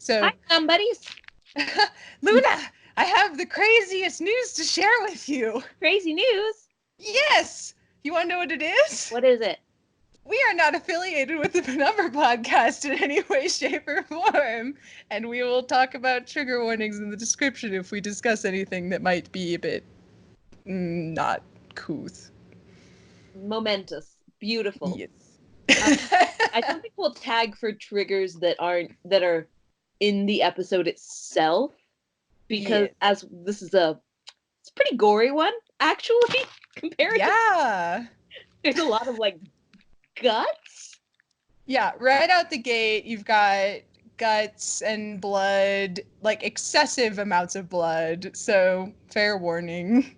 So, Hi, Penumbuddies. Luna, I have the craziest news to share with you. Crazy news. Yes! You want to know what it is? What is it? We are not affiliated with the Penumbra podcast in any way, shape, or form. And we will talk about trigger warnings in the description if we discuss anything that might be a bit not couth. Momentous. Beautiful. Yes. I don't think we'll tag for triggers that are in the episode itself, because as this is it's a pretty gory one, actually, compared to there's a lot of like guts. Yeah, right out the gate, you've got guts and blood, like excessive amounts of blood. So, fair warning.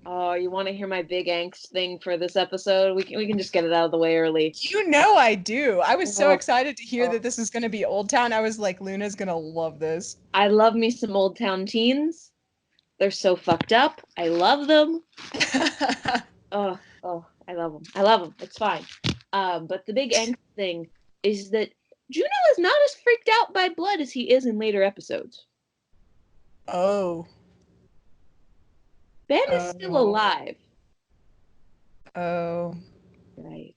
Oh, you want to hear my big angst thing for this episode? We can just get it out of the way early. You know I do. I was so excited to hear that this is going to be Old Town. I was like, Luna's going to love this. I love me some Old Town teens. They're so fucked up. I love them. Oh, I love them. I love them. It's fine. But the big angst thing is that Juno is not as freaked out by blood as he is in later episodes. Oh. Ben is still alive. Oh. Right.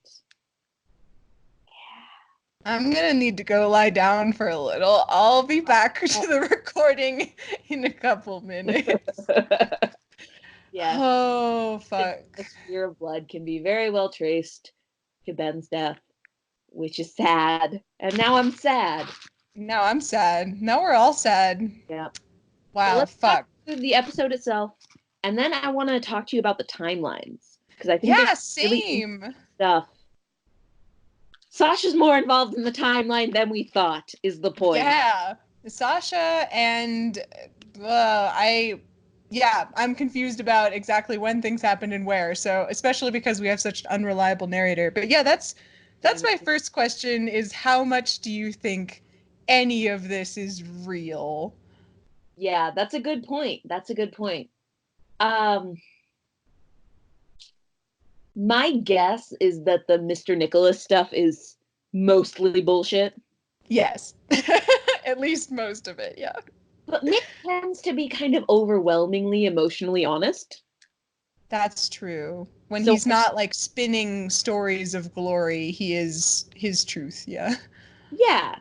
Yeah. I'm gonna need to go lie down for a little. I'll be back to the recording in a couple minutes. Yeah. Oh, fuck. The fear of blood can be very well traced to Ben's death, which is sad. And now I'm sad. Now I'm sad. Now we're all sad. Yeah. Wow, so let's fuck. talk through the episode itself, and then I want to talk to you about the timelines, because I think same really stuff. Sasha's more involved in the timeline than we thought, is the point. Yeah, Sasha and I'm confused about exactly when things happened and where. So especially because we have such an unreliable narrator. But yeah, that's my first question: is how much do you think any of this is real? Yeah, that's a good point. My guess is that the Mr. Nicholas stuff is mostly bullshit. Yes. At least most of it, yeah. But Mick tends to be kind of overwhelmingly emotionally honest. That's true. When he's not like spinning stories of glory, he is his truth, yeah. Yeah.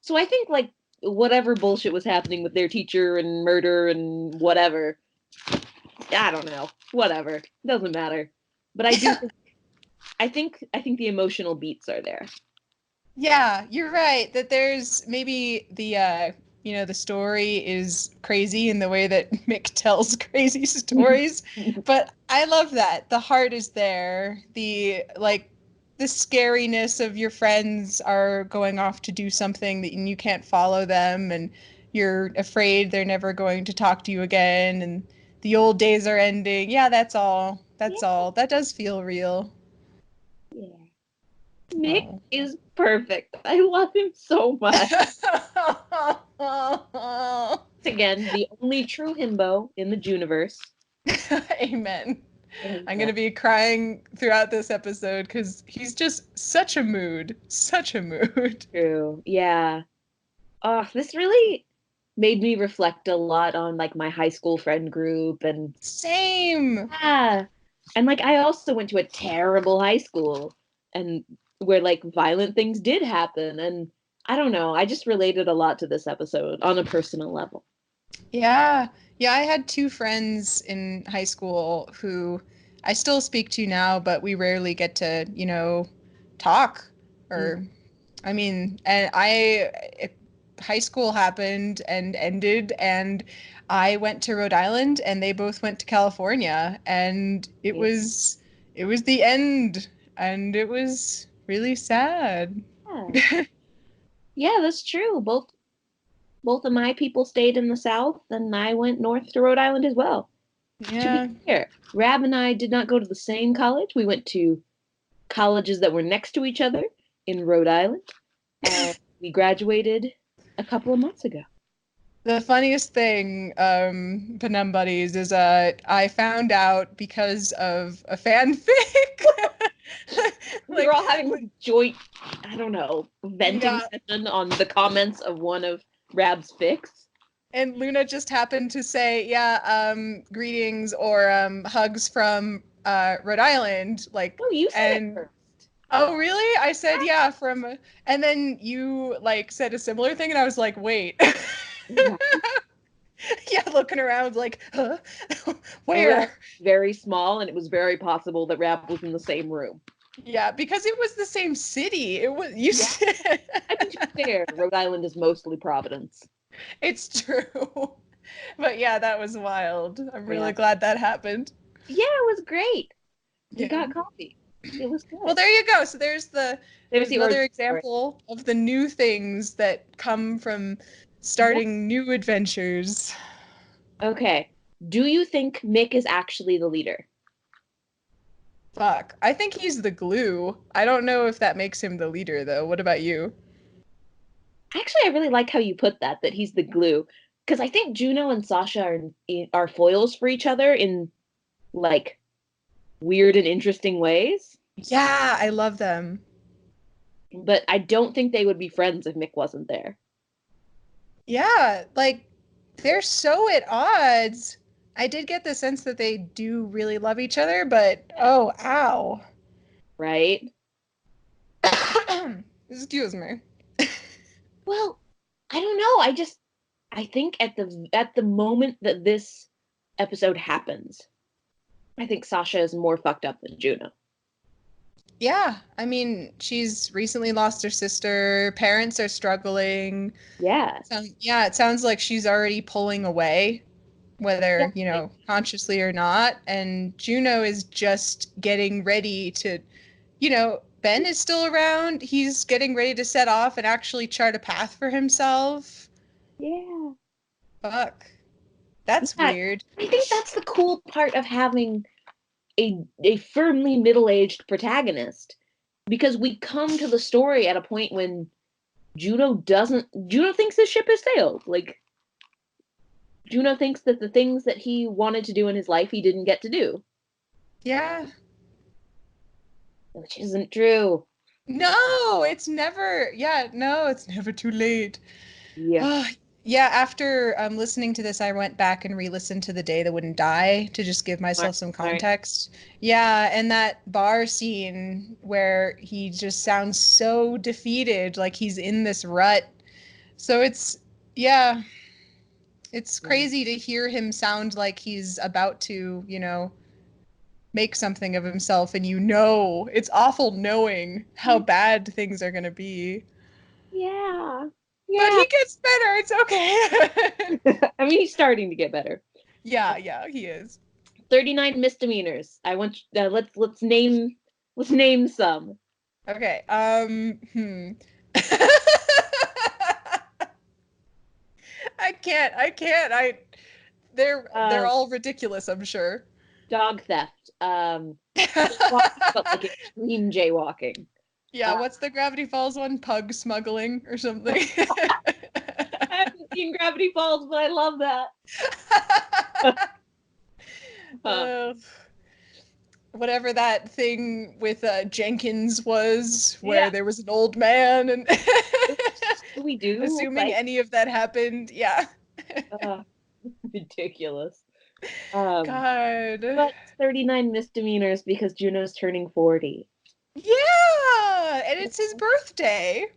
So I think like whatever bullshit was happening with their teacher and murder and whatever, I don't know. Whatever. Doesn't matter. But I do think the emotional beats are there. Yeah, you're right. That there's maybe the the story is crazy in the way that Mick tells crazy stories, but I love that. The heart is there. The scariness of your friends are going off to do something that you can't follow them, and you're afraid they're never going to talk to you again, and the old days are ending. Yeah, that's all. That's all. That does feel real. Yeah. Mick is perfect. I love him so much. Again, the only true himbo in the Juniverse. Amen. I'm going to be crying throughout this episode because he's just such a mood. Such a mood. True. Yeah. Oh, this really made me reflect a lot on like my high school friend group and same. Yeah. And like I also went to a terrible high school and where like violent things did happen, and I don't know, I just related a lot to this episode on a personal level. Yeah. Yeah, I had two friends in high school who I still speak to now, but we rarely get to, talk or I mean, and high school happened and ended, and I went to Rhode Island and they both went to California, and it was the end, and it was really sad. Yeah, that's true. Both of my people stayed in the South, and I went north to Rhode Island as well. Yeah. To be clear, Rab and I did not go to the same college. We went to colleges that were next to each other in Rhode Island, and we graduated a couple of months ago. The funniest thing, Penumbuddies, is I found out because of a fanfic. We were all having a joint, I don't know, venting session on the comments of one of Rab's fix. And Luna just happened to say, yeah, greetings or hugs from Rhode Island. Like, Oh, you said it first. Oh, really? I said, yeah, and then you, like, said a similar thing, and I was like, wait. Yeah, looking around, like, huh? Where? Very small, and it was very possible that Rab was in the same room. Yeah, because it was the same city. It was, you said. I mean, to be fair, Rhode Island is mostly Providence. It's true. But yeah, that was wild. I'm really glad that happened. Yeah, it was great. We got coffee. It was good. Well, there you go. So there's another example of the new things that come from starting new adventures. Okay. Do you think Mick is actually the leader? Fuck. I think he's the glue. I don't know if that makes him the leader, though. What about you? Actually, I really like how you put that he's the glue. Because I think Juno and Sasha are foils for each other in, like, weird and interesting ways. Yeah, I love them. But I don't think they would be friends if Mick wasn't there. Yeah, like, they're so at odds. I did get the sense that they do really love each other, but oh, ow. Right? Excuse me. Well, I don't know. I think at the moment that this episode happens, I think Sasha is more fucked up than Juno. Yeah, I mean, she's recently lost her sister. Parents are struggling. Yeah. It sounds like she's already pulling away, whether, consciously or not. And Juno is just getting ready to, Ben is still around. He's getting ready to set off and actually chart a path for himself. Yeah. Fuck. That's weird. I think that's the cool part of having a firmly middle-aged protagonist, because we come to the story at a point when Juno thinks the ship has sailed. Like, Juno thinks that the things that he wanted to do in his life he didn't get to do. Yeah. Which isn't true. No, it's never too late. Yeah. Yeah, after listening to this, I went back and re-listened to The Day That Wouldn't Die to just give myself some context. Yeah, and that bar scene where he just sounds so defeated, like he's in this rut. So it's crazy to hear him sound like he's about to, make something of himself, and it's awful knowing how bad things are going to be. Yeah. But he gets better. It's okay. I mean, he's starting to get better. Yeah, he is. 39 misdemeanors. I want let's name some. Okay. I can't. They're all ridiculous, I'm sure. Dog theft. But like extreme jaywalking. Yeah, what's the Gravity Falls one? Pug smuggling or something? I haven't seen Gravity Falls, but I love that. Whatever that thing with Jenkins was, where there was an old man, and we do. Assuming any of that happened, yeah. Ridiculous. God. But 39 misdemeanors because Juno's turning 40. Yeah, and it's his birthday.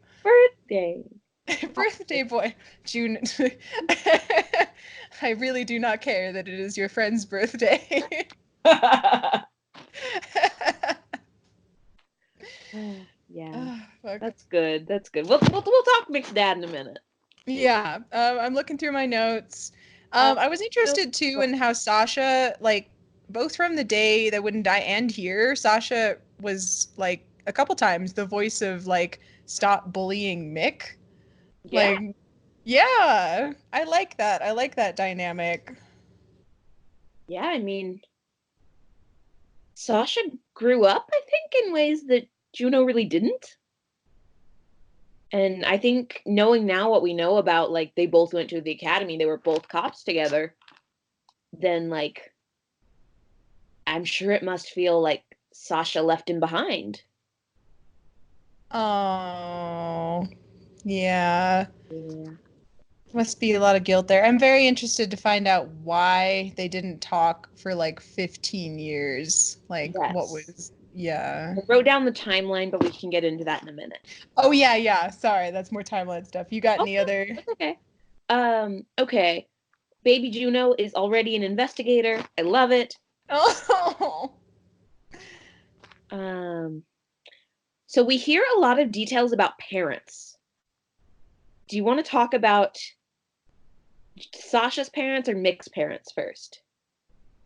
Birthday boy. June. I really do not care that it is your friend's birthday. Yeah. That's good. We'll talk Mick's dad in a minute. Yeah. I'm looking through my notes. I was interested too in how Sasha, like, both from The Day That Wouldn't Die and here, Sasha was, like, a couple times the voice of, like, stop bullying Mick. Yeah. Like, yeah, I like that. I like that dynamic. Yeah, I mean, Sasha grew up, I think, in ways that Juno really didn't. And I think knowing now what we know about, like, they both went to the academy, they were both cops together, then, like, I'm sure it must feel like Sasha left him behind. Oh, yeah. Must be a lot of guilt there. I'm very interested to find out why they didn't talk for like 15 years. Like, what Yes. was, yeah. I wrote down the timeline, but we can get into that in a minute. Oh, yeah, yeah. Sorry, that's more timeline stuff. You got Oh, any no, other? that's okay. Okay. Baby Juno is already an investigator. I love it. Oh, Um, so we hear a lot of details about parents. Do you want to talk about Sasha's parents or Mick's parents first?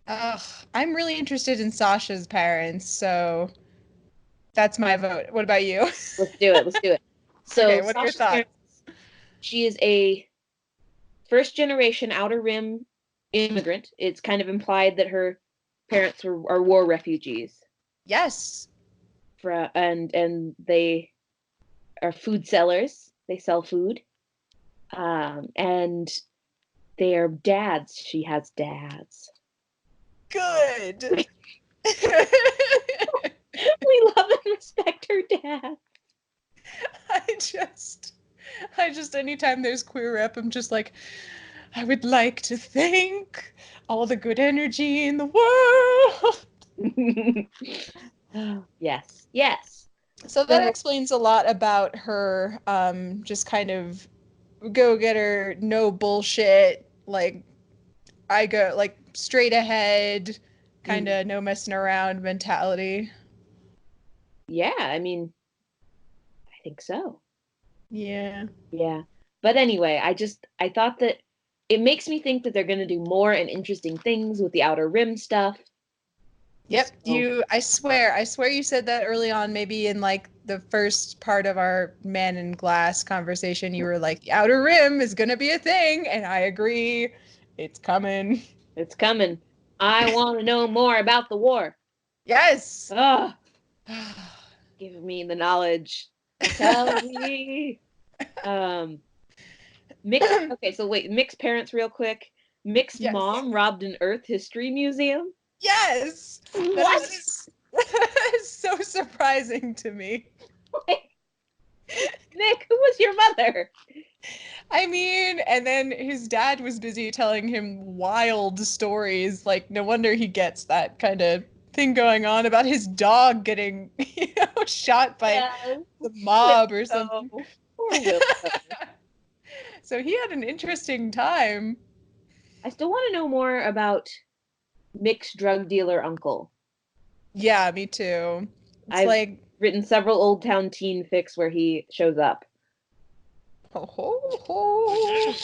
ugh. I'm really interested in Sasha's parents, so that's my vote. What about you? Let's do it. Let's do it. Okay, So what are your Sasha's thoughts? parents, she is a first generation Outer Rim immigrant. It's kind of implied that her parents are war refugees. Yes. And they are food sellers. They sell food. And they are dads. She has dads. Good. We love and respect her dad. I just, anytime there's queer rep, I'm just like, I would like to thank all the good energy in the world. Yes, yes. So that So explains a lot about her, just kind of go getter, no bullshit, like I go like straight ahead, kind of no messing around mentality. yeah, I mean, I think so. Yeah. Yeah. But anyway, I thought that it makes me think that they're going to do more and interesting things with the Outer Rim stuff. Yep, So, I swear you said that early on, maybe in like the first part of our Man in Glass conversation, you were like, the Outer Rim is gonna be a thing, and I agree. It's coming. it's coming. I want to know more about the war. Yes. Ugh, give me the knowledge. Tell me. Um, Mick's okay, so wait, Mick's parents real quick. Mick's Yes. mom robbed an Earth History Museum. Yes. That What? is that is so surprising to me. Mick, who was your mother? I mean, and then his dad was busy telling him wild stories. Like, no wonder he gets that kind of thing going on about his dog getting, shot by Yes. the mob or something. Wilco. Poor Wilco. So he had an interesting time. I still want to know more about Mick's drug dealer uncle. Yeah, me too. It's I've like, written several Old Town teen fics where he shows up. ho, ho, ho.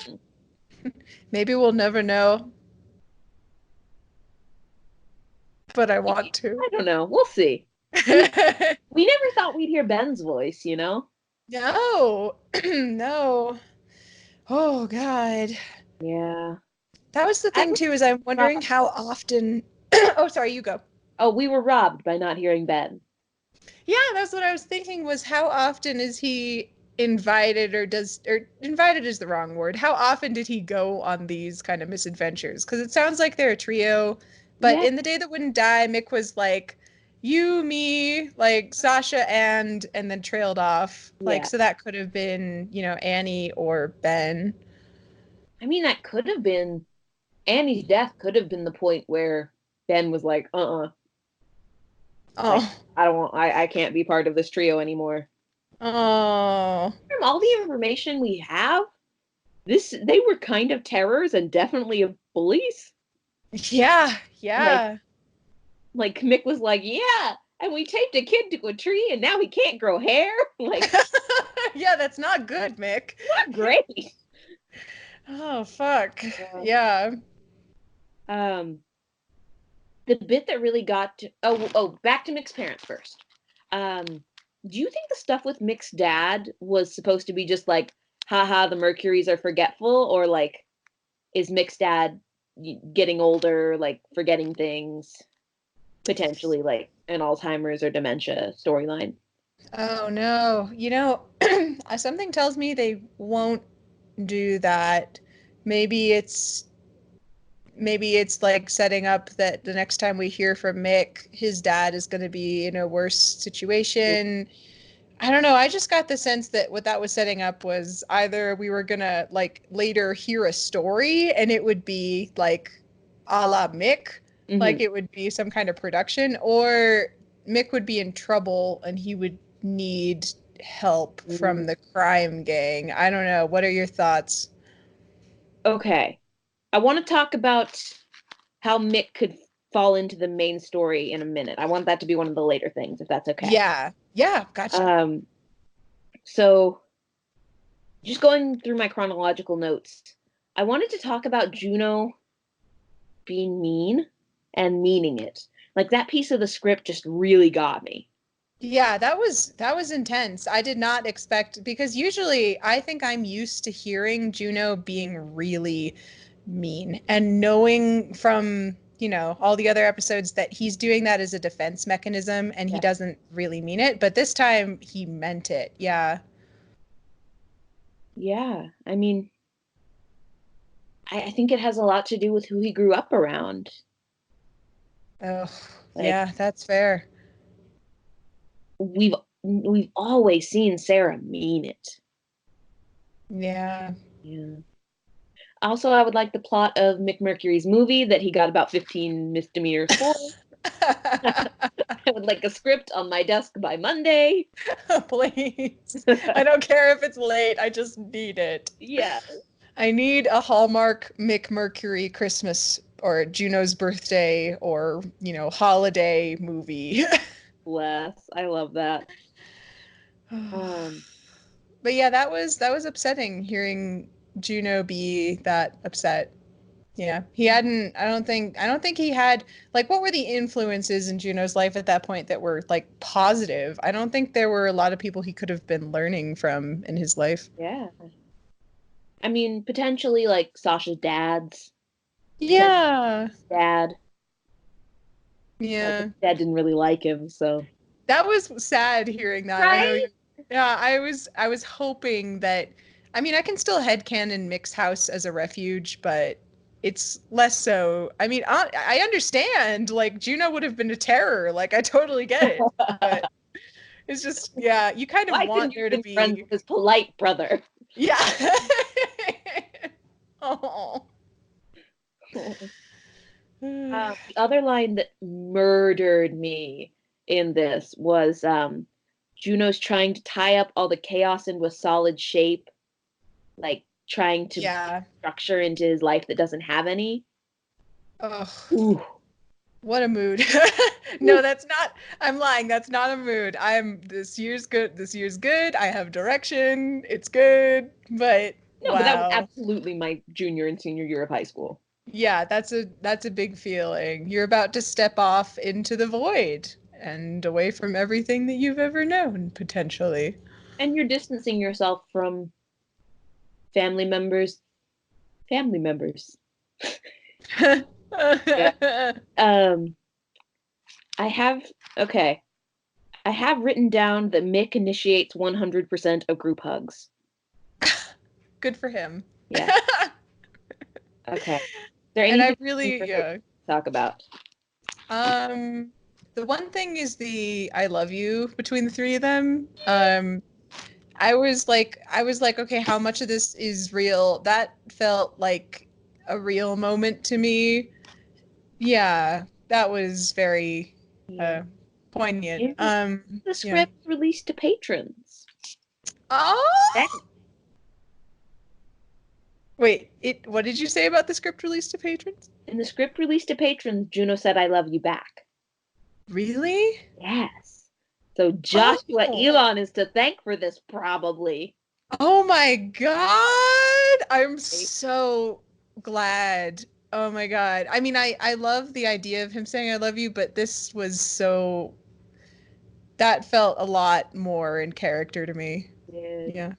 Maybe we'll never know, but I want to. I don't know. We'll see. We never thought we'd hear Ben's voice, you know? No, no. Oh, God. Yeah. That was the I thing was too, is I'm wondering robbed. how often oh sorry, you go. Oh, we were robbed by not hearing Ben. Yeah, that's what I was thinking, was how often is he invited, or invited is the wrong word. How often did he go on these kind of misadventures? Because it sounds like they're a trio, but Yeah. in The Day That Wouldn't Die, Mick was like, you, me, like Sasha, and then trailed off. Like, Yeah. so that could have been, Annie or Ben. I mean, that could have been Annie's death could have been the point where Ben was like, like Oh. I don't want I can't be part of this trio anymore. Oh. From all the information we have, they were kind of terrors and definitely bullies. Yeah, Like yeah. like Mick was like, yeah, and we taped a kid to a tree and now he can't grow hair. Like, Yeah, that's not good, Mick. not great. Oh, fuck. Uh, Yeah. um, the bit that really got to, back to Mick's parents first. Um, do you think the stuff with Mick's dad was supposed to be just like, haha, the Mercuries are forgetful, or like, is Mick's dad getting older, like forgetting things, potentially like an Alzheimer's or dementia storyline? Oh, no. Something tells me they won't do that. Maybe it's maybe it's like setting up that the next time we hear from Mick, his dad is going to be in a worse situation. I don't know. I just got the sense that what that was setting up was either we were gonna like later hear a story and it would be like a la Mick, like it would be some kind of production, or Mick would be in trouble and he would need help from the crime gang. I don't know. What are your thoughts? Okay. I want to talk about how Mick could fall into the main story in a minute. I want that to be one of the later things, if that's okay. Yeah. Yeah, gotcha. So just going through my chronological notes, I wanted to talk about Juno being mean and meaning it. Like that piece of the script just really got me. Yeah, that was intense. I did not expect, because usually I think I'm used to hearing Juno being really mean and knowing from, all the other episodes that he's doing that as a defense mechanism and he doesn't really mean it, but this time he meant it. Yeah. Yeah, I mean, I think it has a lot to do with who he grew up around. Oh, yeah, that's fair. We've always seen Sarah mean it. Yeah. Yeah. Also, I would like the plot of Mick Mercury's movie that he got about 15 misdemeanors for. I would like a script on my desk by Monday. Please. I don't care if it's late. I just need it. Yeah. I need a Hallmark Mick Mercury Christmas or Juno's birthday or, holiday movie. Bless. I love that. But yeah, that was upsetting hearing Juno be that upset. Yeah. I don't think he had, like, what were the influences in Juno's life at that point that were like positive? I don't think there were a lot of people he could have been learning from in his life. Yeah. I mean, potentially like Sasha's dad's Yeah. dad. Yeah. Dad didn't really like him, so. That was sad hearing that. Right? I know. Yeah, I was hoping that. I mean, I can still headcanon Mick's house as a refuge, but it's less so. I mean, I understand. Like Juno would have been a terror. Like I totally get it. But it's just, yeah, you kind of Why want couldn't you there to have been friends be. with his polite brother? Yeah. Oh. The other line that murdered me in this was Juno's trying to tie up all the chaos into a solid shape, like trying to Yeah. structure into his life that doesn't have any. Oh. Ooh. What a mood. No, that's not, I'm lying. That's not a mood. This year's good. This year's good. I have direction. It's good. But No, but that was wow. absolutely my junior and senior year of high school. Yeah, that's a big feeling. You're about to step off into the void and away from everything that you've ever known, potentially. And you're distancing yourself from family members. Family members. Yeah. I have okay. I have written down that Mick initiates 100% of group hugs. Good for him. Yeah. Okay. Is there And I anything really, yeah. to talk about? The one thing is the I love you between the three of them. I was like, okay, how much of this is real? That felt like a real moment to me. Yeah, that was very Yeah. poignant. The Yeah. script released to patrons. Oh! Wait, what did you say about the script released to patrons? In the script released to patrons, Juno said, "I love you back." Really? Yes. So Joshua Oh. Elon is to thank for this, probably. Oh my God! I'm so glad. Oh my God. I mean, I love the idea of him saying I love you, but this was so, that felt a lot more in character to me. Yeah.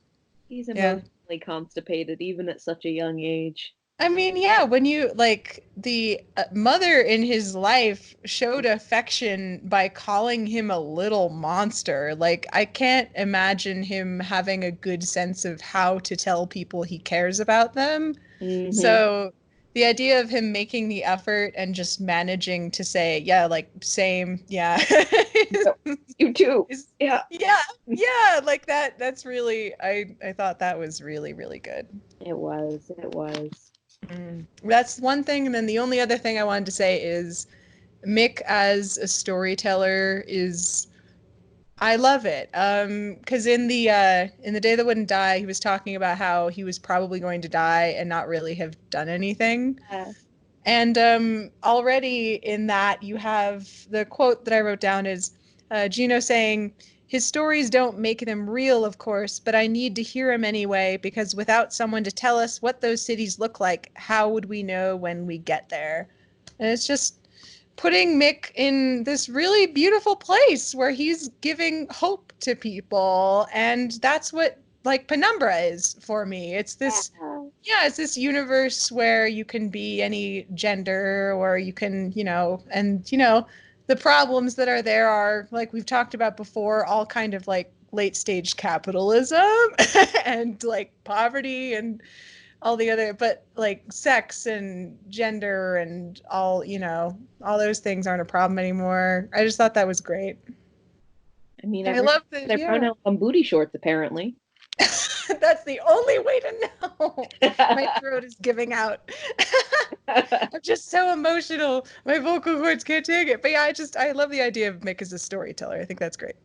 He's Yeah. emotionally constipated, even at such a young age. I mean, yeah, when you like the mother in his life showed affection by calling him a little monster. Like, I can't imagine him having a good sense of how to tell people he cares about them. Mm-hmm. So The idea of him making the effort and just managing to say, yeah, like same, yeah. You too. is, Yeah. yeah, like that's really I thought that was really, really good. It was. It was. That's one thing, and then the only other thing I wanted to say is Mick as a storyteller is I love it. Because in the Day That Wouldn't Die, he was talking about how he was probably going to die and not really have done anything. And already in that, you have the quote that I wrote down is Juno saying, "His stories don't make them real, of course, but I need to hear him anyway, because without someone to tell us what those cities look like, how would we know when we get there?" And it's just putting Mick in this really beautiful place where he's giving hope to people. And that's what like Penumbra is for me. It's this yeah, it's this universe where you can be any gender or you can, the problems that are there are like we've talked about before, all kind of like late stage capitalism and like poverty and all the other, but like sex and gender and all those things aren't a problem anymore. I just thought that was great. I mean, I everyone love has that. their Yeah. pronouns on booty shorts, apparently. That's the only way to know. My throat is giving out. I'm just so emotional. My vocal cords can't take it. But yeah, I love the idea of Mick as a storyteller. I think that's great.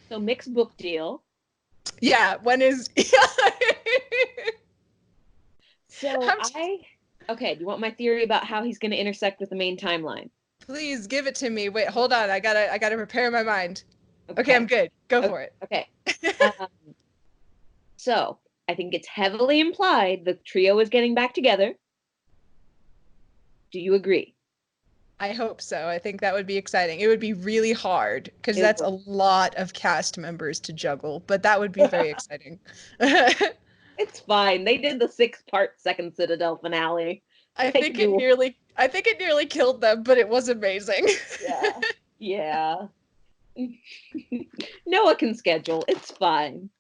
So mixed book deal. Yeah, when is So okay, do you want my theory about how he's going to intersect with the main timeline? Please give it to me. Wait, hold on. I gotta prepare my mind. Okay, Okay. I'm good. Go for it. Okay. Um, so I think it's heavily implied the trio is getting back together. Do you agree? I hope so. I think that would be exciting. It would be really hard because It that's a would. lot of cast members to juggle, but that would be very exciting. It's fine. They did the 6-part second Citadel finale. They can do. I think it nearly killed them, but it was amazing. Yeah. Yeah. Noah can schedule. It's fine.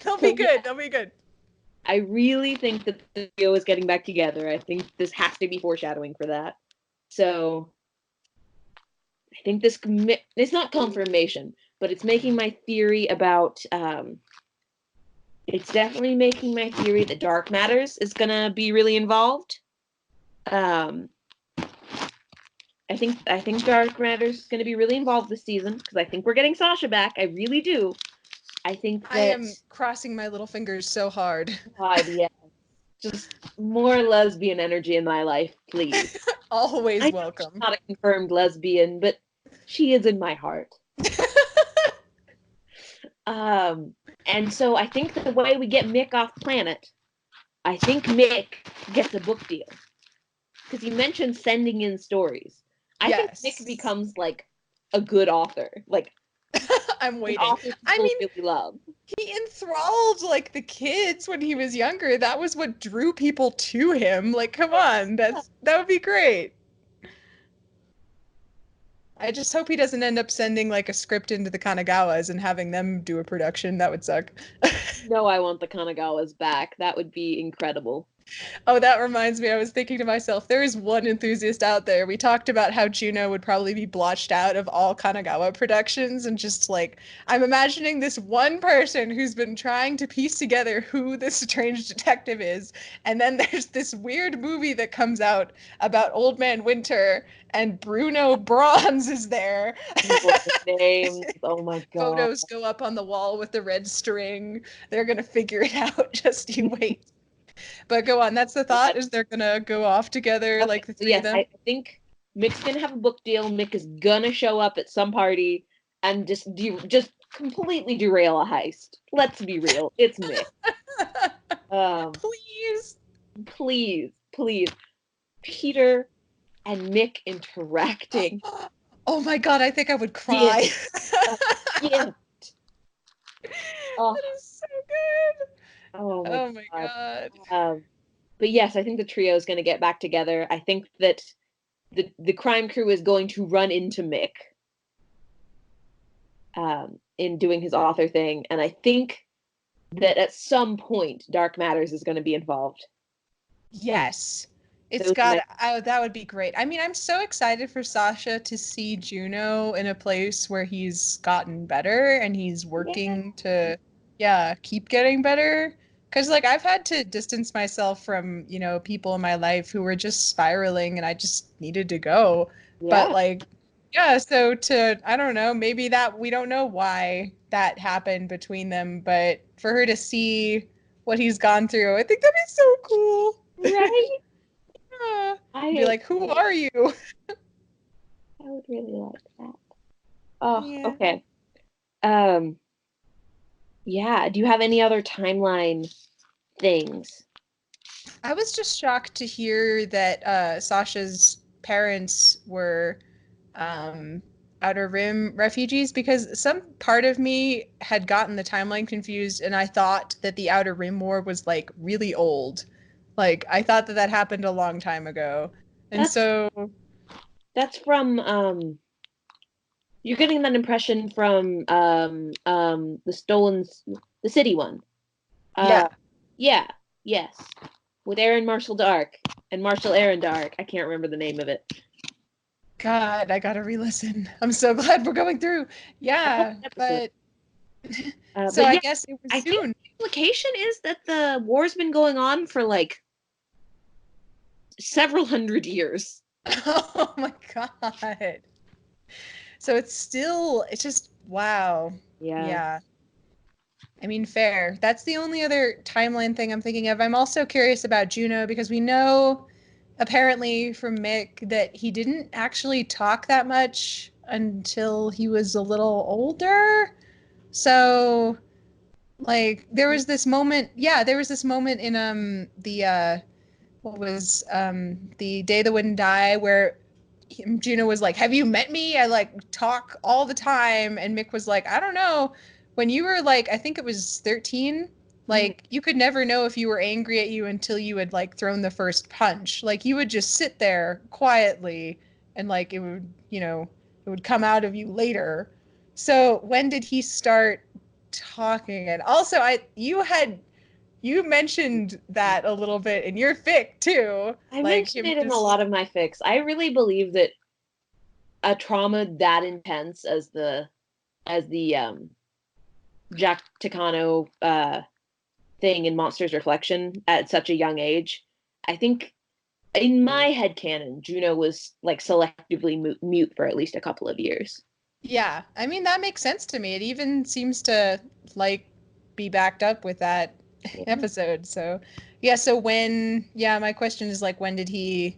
They'll be So good. They'll be good. I really think that the trio is getting back together. I think this has to be foreshadowing for that. So I think this it's not confirmation, but it's making my theory about it's definitely making my theory that dark matters is gonna be really involved. Um, I think dark matters is gonna be really involved this season because I think we're getting Sasha back. I really do. I think I that am crossing my little fingers so hard. God, yeah, just more lesbian energy in my life, please. Always I know she's welcome. not a confirmed lesbian, but she is in my heart. And so I think the way we get Mick off planet, I think Mick gets a book deal because he mentioned sending in stories. I think Mick Yes. becomes like a good author, like I'm an waiting. author I people mean, really love. he enthralled like the kids when he was younger. That was what drew people to him. Like, come on, that would be great. I just hope he doesn't end up sending like a script into the Kanagawas and having them do a production. That would suck. No, I want the Kanagawas back. That would be incredible. Oh, that reminds me. I was thinking to myself, there is one enthusiast out there. We talked about how Juno would probably be blotched out of all Kanagawa productions, and just like, I'm imagining this one person who's been trying to piece together who this strange detective is. And then there's this weird movie that comes out about Old Man Winter, and Bruno Bronze is there. Names. Oh my god. Photos go up on the wall with the red string. They're going to figure it out. Just you wait. But go on. That's the thought. Is they're gonna go off together, Okay, like the so three of yes, them? I think Mick's gonna have a book deal. Mick is gonna show up at some party and just completely derail a heist. Let's be real, it's Mick. Um, Please. please, please, Peter and Mick interacting. Oh my god, I think I would Yeah, cry. yeah. Oh, That is so good. oh my Oh my god. god. But yes, I think the trio is gonna get back together. I think that the crime crew is going to run into Mick in doing his author thing, and I think that at some point Dark Matters is going to be involved. Yes. It's Those got, might, that would be great. I mean, I'm so excited for Sasha to see Juno in a place where he's gotten better and he's yeah, working to, yeah, keep getting better. Because, like, I've had to distance myself from, people in my life who were just spiraling and I just needed to go. But, yeah. like, yeah, so I don't know, maybe that we don't know why that happened between them, but for her to see what he's gone through, I think that'd be so cool. Right? Yeah. Be I like, who are you? I would really like that. Oh, Yeah. okay. Um, yeah. Do you have any other timeline things? I was just shocked to hear that Sasha's parents were um, Outer Rim refugees because some part of me had gotten the timeline confused and I thought that the Outer Rim War was like really old. Like, I thought that that happened a long time ago. And That's so, that's from you're getting that impression from the city one. yeah. Uh yeah, yes. With Aaron Marshall Dark and Marshall Aaron Dark. I can't remember the name of it. God, I gotta re-listen. I'm so glad we're going through. A couple Yeah, episodes. but so But I yeah, guess it was I think soon. the implication is that the war's been going on for like several hundred years. Oh my God. So it's just, wow. Yeah. Yeah. I mean, fair. That's the only other timeline thing I'm thinking of. I'm also curious about Juno because we know apparently from Mick that he didn't actually talk that much until he was a little older. So, like, there was this moment in the what was the Day That Wouldn't Die where Juno was like, "Have you met me? I like talk all the time." And Mick was like, "I don't know. When you were like, I think it was 13, Mhm. like you could never know if you were angry at you until you had like thrown the first punch. Like you would just sit there quietly and like it would come out of you later." So when did he start talking? And also you mentioned that a little bit in your fic too, I like mentioned him it in a just lot of my fics. I really believe that a trauma that intense as the Jack Takano thing in Monsters Reflection at such a young age, I think in my head canon, Juno was like selectively mute for at least a couple of years. Yeah, I mean that makes sense to me. It even seems to like be backed up with that Yeah. episode. So, yeah, yeah, my question is like when did he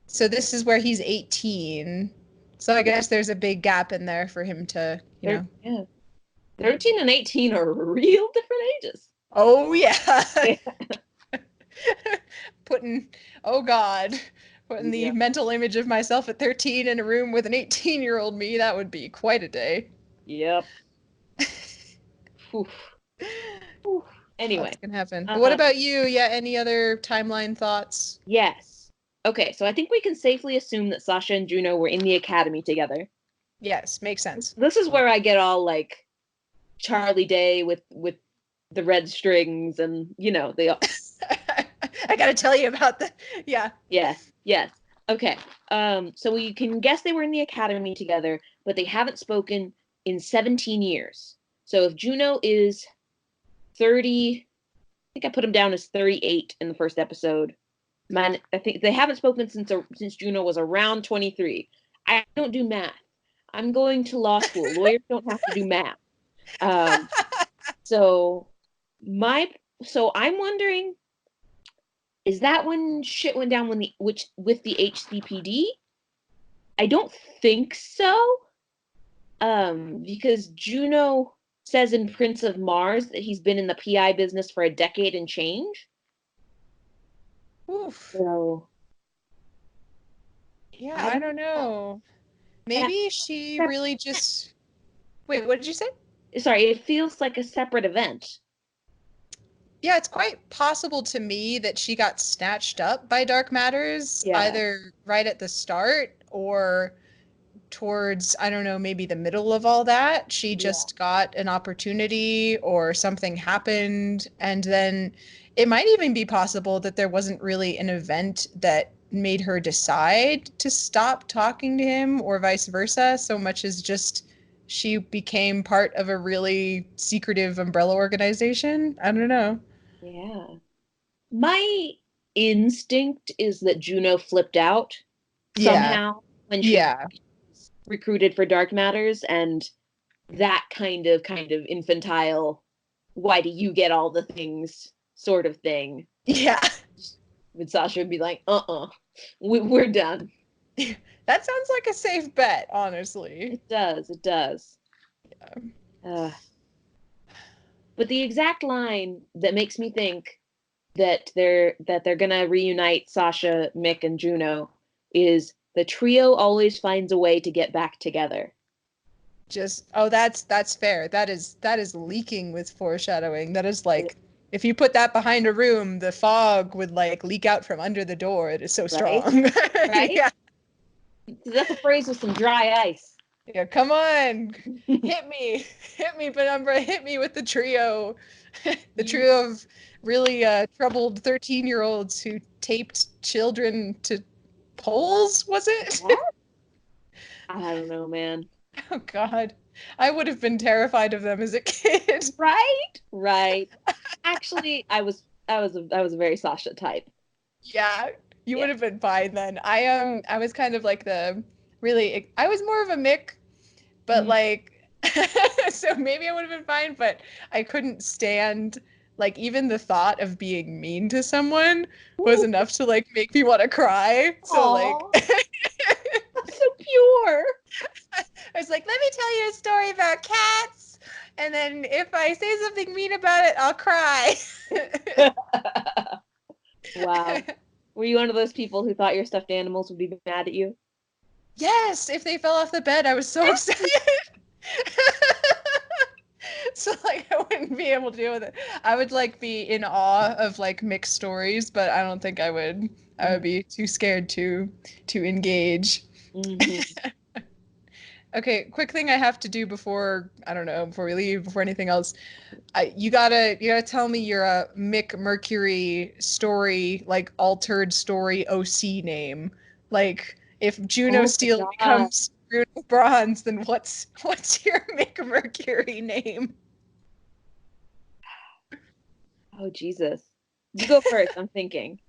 so this is where he's 18. So I guess there's a big gap in there for him to, Yeah. 13 and 18 are real different ages. Oh yeah. Yeah. Putting oh God, putting the Yeah. mental image of myself at 13 in a room with an 18-year-old me, that would be quite a day. Yep. Whew. Whew. Lots Anyway, can happen. But what uh, about you? Yeah, any other timeline thoughts? yes. Okay, so I think we can safely assume that Sasha and Juno were in the academy together. Yes, makes sense. This is where I get all like Charlie Day with the red strings and they I gotta tell you about the yeah. yes, yes. Okay. So we can guess they were in the academy together, but they haven't spoken in 17 years. So if Juno is 30, I think I put him down as 38 in the first episode. Man, I think they haven't spoken since Juno was around 23. I don't do math. I'm going to law school. Lawyers don't have to do math. Um, so my so I'm wondering, is that when shit went down with the HCPD? I don't think so. Because Juno says in Prince of Mars that he's been in the PI business for a decade and change. Oof. So Yeah, I I don't don't know. know. And Maybe she really just wait, what did you say? sorry, it feels like a separate event. Yeah, it's quite possible to me that she got snatched up by Dark Matters Yeah, either right at the start or towards, I don't know, maybe the middle of all that. She yeah, just got an opportunity or something happened. And then it might even be possible that there wasn't really an event that made her decide to stop talking to him or vice versa, so much as just she became part of a really secretive umbrella organization. I don't know. Yeah. My instinct is that Juno flipped out Yeah. somehow when she Yeah. recruited for Dark Matters, and that kind of infantile, why do you get all the things sort of thing. Yeah. With Sasha would be like, we're done. That sounds like a safe bet, honestly. It does. Yeah. But the exact line that makes me think that they're gonna reunite Sasha, Mick, and Juno is the trio always finds a way to get back together. That's fair. That is leaking with foreshadowing. That is like if you put that behind a room, the fog would like leak out from under the door. It is so Right? strong. Right? Yeah. That's a phrase with some dry ice. Yeah, come on. Hit me. Hit me, Penumbra. Hit me with the trio. The trio of really troubled 13-year-olds who taped children to poles, was it? What? I don't know, man. Oh God. I would have been terrified of them as a kid. Right. Actually, I was a very Sasha type. Yeah, you Yeah. would have been fine then. I was kind of like I was more of a Mick, but like so maybe I would have been fine, but I couldn't stand like even the thought of being mean to someone was enough to like make me want to cry. So like Aw, that's so pure. I was like, let me tell you a story about cats, and then if I say something mean about it, I'll cry. Wow. Were you one of those people who thought your stuffed animals would be mad at you? Yes, if they fell off the bed, I was so excited. So like I wouldn't be able to deal with it. I would like be in awe of like mixed stories, but I don't think I would. I would be too scared to engage. Mm-hmm. Okay, quick thing I have to do before I don't know before we leave before anything else. You gotta tell me your Mick Mercury story like altered story OC name. Like if Juno Oh my Steel God. becomes Bruno Bronze, then what's your Mick Mercury name? Oh Jesus. You go first. I'm thinking.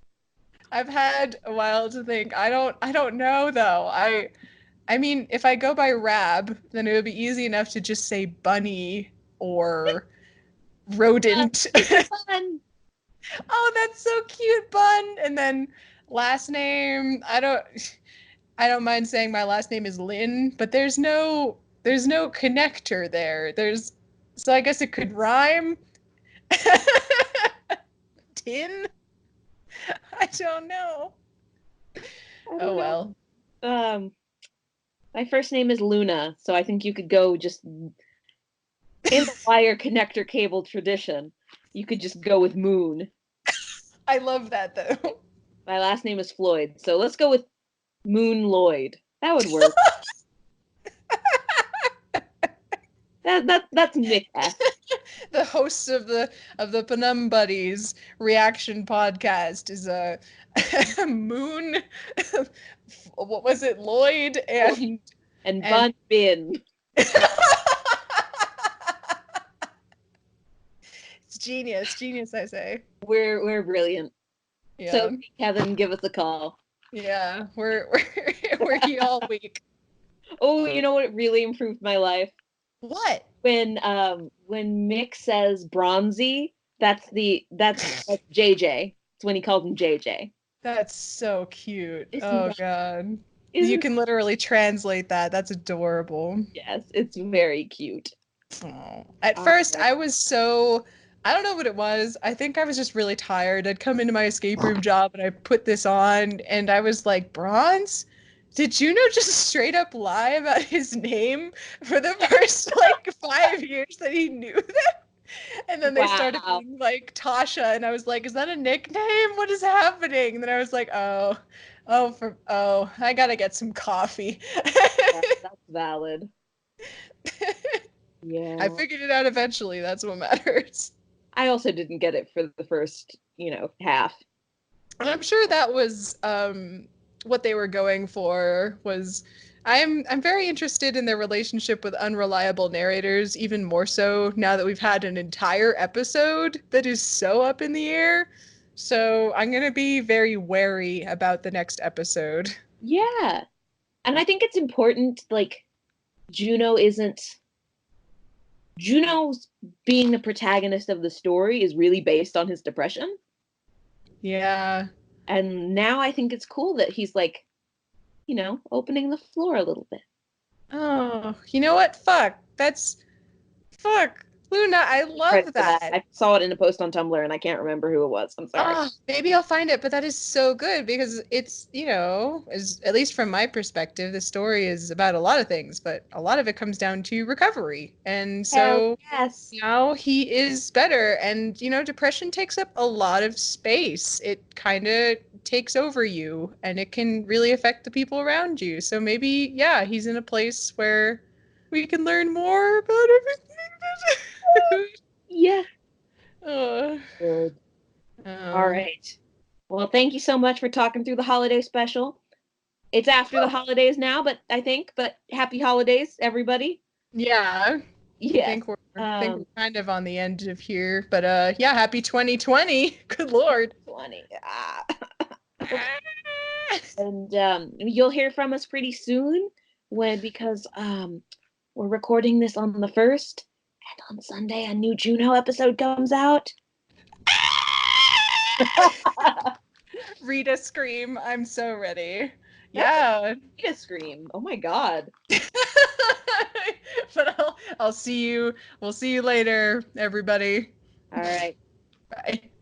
I've had a while to think. I don't know though. I mean, if I go by Rab, then it would be easy enough to just say bunny or rodent. Fun. Oh, that's so cute, Bun. And then last name, I don't mind saying my last name is Lynn, but there's no connector there. So I guess it could rhyme. Tin? I don't know. I Oh don't know. well. My first name is Luna, so I think you could go just in the wire connector cable tradition. You could just go with Moon. I love that though. My last name is Floyd, so let's go with Moon Lloyd. That would work. That's Mick-esque. The hosts of the Penumbuddies reaction podcast is a Moon. What was it, Lloyd and And and Bun Binn. it's genius, I say. We're brilliant. Yeah, So Kevin, give us a call. yeah, we're here all week. Oh, you know what really improved my life? What? When Mick says bronzy, that's JJ. It's when he calls him JJ. That's so cute. Isn't Oh that God, you isn't can literally translate that. That's adorable. yes, it's very cute. Oh. At Uh, first, I don't know what it was. I think I was just really tired. I'd come into my escape room job and I put this on and I was like, Bronze? Did Juno just straight up lie about his name for the first like 5 years that he knew that? And then they started wow. being like Tasha, and I was like, is that a nickname? What is happening? And then I was like, I gotta get some coffee. That's valid. I Yeah. figured it out eventually. That's what matters. I also didn't get it for the first half. And I'm sure that was what they were going for. Was I'm very interested in their relationship with unreliable narrators, even more so now that we've had an entire episode that is so up in the air. So I'm gonna be very wary about the next episode. Yeah. And I think it's important, like, Juno's being the protagonist of the story is really based on his depression. Yeah. And now I think it's cool that he's like, opening the floor a little bit. Oh, you know what? Fuck. Luna, I love that. I saw it in a post on Tumblr and I can't remember who it was. I'm sorry. Oh, maybe I'll find it, but that is so good because it's, at least from my perspective, the story is about a lot of things, but a lot of it comes down to recovery. And so yes. now he is better. And, depression takes up a lot of space. It kind of takes over you and it can really affect the people around you. So maybe, yeah, he's in a place where we can learn more about everything. Yeah. Uh, Good. All right. Well, thank you so much for talking through the holiday special. It's after the holidays now, but happy holidays, everybody. Yeah. Yeah. I think we're kind of on the end of here, but yeah, happy 2020. Good Lord. 20. And you'll hear from us pretty soon because we're recording this on the 1st, and on Sunday a new Juno episode comes out. Rita scream. I'm so ready. Yeah. Rita scream. Oh my god. But I'll see you. We'll see you later, everybody. All right. Bye.